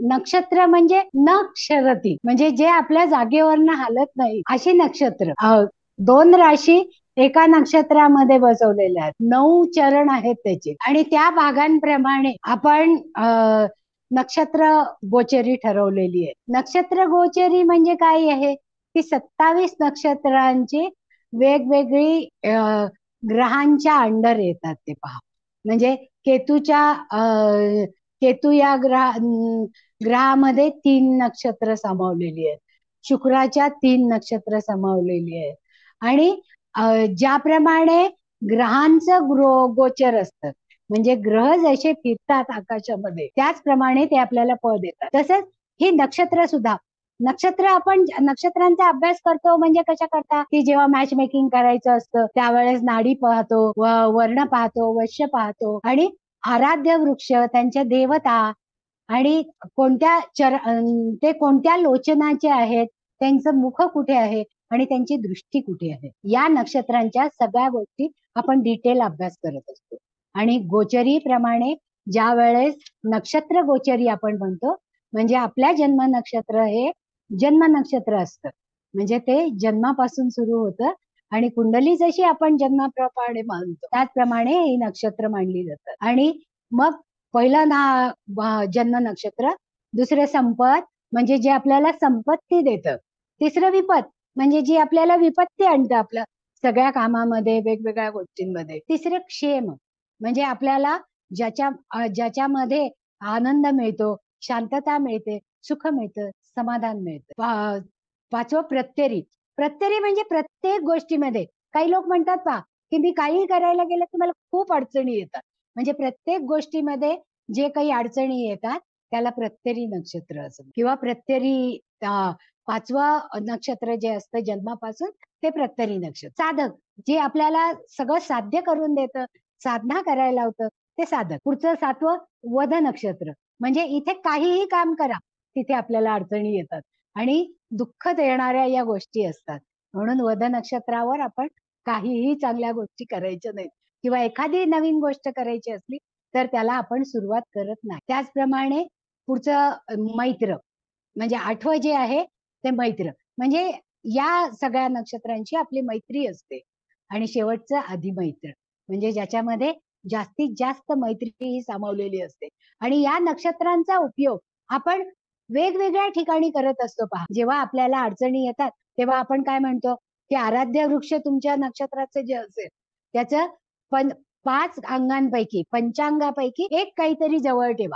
नक्षत्र म्हणजे नक्षरती, म्हणजे जे आपल्या जागेवरनं हालत नाही अशी नक्षत्र. दोन राशी एका नक्षत्रामध्ये बसवलेल्या आहेत, 9 चरण आहेत त्याचे, आणि त्या भागांप्रमाणे आपण नक्षत्र गोचरी ठरवलेली आहे. नक्षत्र गोचरी म्हणजे काय आहे की 27 नक्षत्रांची वेगवेगळी ग्रहांच्या अंडर येतात ते पहा. म्हणजे केतूच्या केतू या ग्रहामध्ये 3 नक्षत्र सामावलेली आहेत, शुक्राच्या 3 नक्षत्र सामावलेली आहेत. आणि ज्याप्रमाणे ग्रहांचं गोचर असतं, म्हणजे ग्रह जसे फिरतात आकाशामध्ये त्याचप्रमाणे ते आपल्याला फळ देतात. तसंच ही नक्षत्र सुद्धा, नक्षत्र आपण नक्षत्रांचा अभ्यास करतो म्हणजे कशा करता की जेव्हा मॅच मेकिंग करायचं असतं त्यावेळेस नाडी पाहतो, वर्ण पाहतो, वश्य पाहतो, आणि आराध्य वृक्ष, त्यांच्या देवता, आणि ते कोणत्या लोचनाचे आहेत, त्यांचं मुख कुठे आहे आणि त्यांची दृष्टी कुठे आहे, या नक्षत्रांच्या सगळ्या गोष्टी आपण डिटेल अभ्यास करत असतो. आणि गोचरी प्रमाणे ज्या वेळेस नक्षत्र गोचरी आपण म्हणतो, म्हणजे आपल्या जन्म नक्षत्र हे जन्म नक्षत्र असतं, म्हणजे ते जन्मापासून सुरू होतं, आणि कुंडली जशी आपण जन्माप्रमाणे मानतो त्याचप्रमाणे ही नक्षत्र मानली जातात. आणि मग पहिलं जन्म नक्षत्र, दुसरं संपत म्हणजे जे आपल्याला संपत्ती देतं, तिसरं विपत म्हणजे जी आपल्याला विपत्ती आणतं आपल्या सगळ्या कामामध्ये, वेगवेगळ्या गोष्टींमध्ये, तिसरं क्षेम म्हणजे आपल्याला ज्याच्यामध्ये आनंद मिळतो, शांतता मिळते, सुख मिळतं, समाधान मिळतं. पाचवं प्रत्यरी. प्रत्यरी म्हणजे प्रत्येक गोष्टीमध्ये, काही लोक म्हणतात पहा की मी काही करायला गेलं की मला खूप अडचणी येतात, म्हणजे प्रत्येक गोष्टीमध्ये जे काही अडचणी येतात त्याला प्रत्यरी नक्षत्र असं, किंवा प्रत्यरी पाचवं नक्षत्र जे असतं जन्मापासून ते प्रत्यरी नक्षत्र. साधक, जे आपल्याला सगळं साध्य करून देतं, साधना करायला होतं, ते साधक. पुढचं 7वं वध नक्षत्र, म्हणजे इथे काहीही काम करा तिथे आपल्याला अडचणी येतात आणि दुःख देणाऱ्या या गोष्टी असतात, म्हणून वध नक्षत्रावर आपण काहीही चांगल्या गोष्टी करायच्या नाहीत, किंवा एखादी नवीन गोष्ट करायची असली तर त्याला आपण सुरुवात करत नाही. त्याचप्रमाणे पुढचं मैत्र, म्हणजे 8वं जे आहे ते मैत्र, म्हणजे या सगळ्या नक्षत्रांची आपली मैत्री असते. आणि शेवटचं अधिमैत्र, म्हणजे ज्याच्यामध्ये जास्तीत जास्त मैत्री ही सामावलेली असते. आणि या नक्षत्रांचा उपयोग आपण वेगवेगळ्या ठिकाणी करत असतो पहा. जेव्हा आपल्याला अडचणी येतात तेव्हा आपण काय म्हणतो की आराध्य वृक्ष तुमच्या नक्षत्राचे जे असेल त्याचं 5 अंगांपैकी, पंचांगापैकी एक काहीतरी जवळ ठेवा.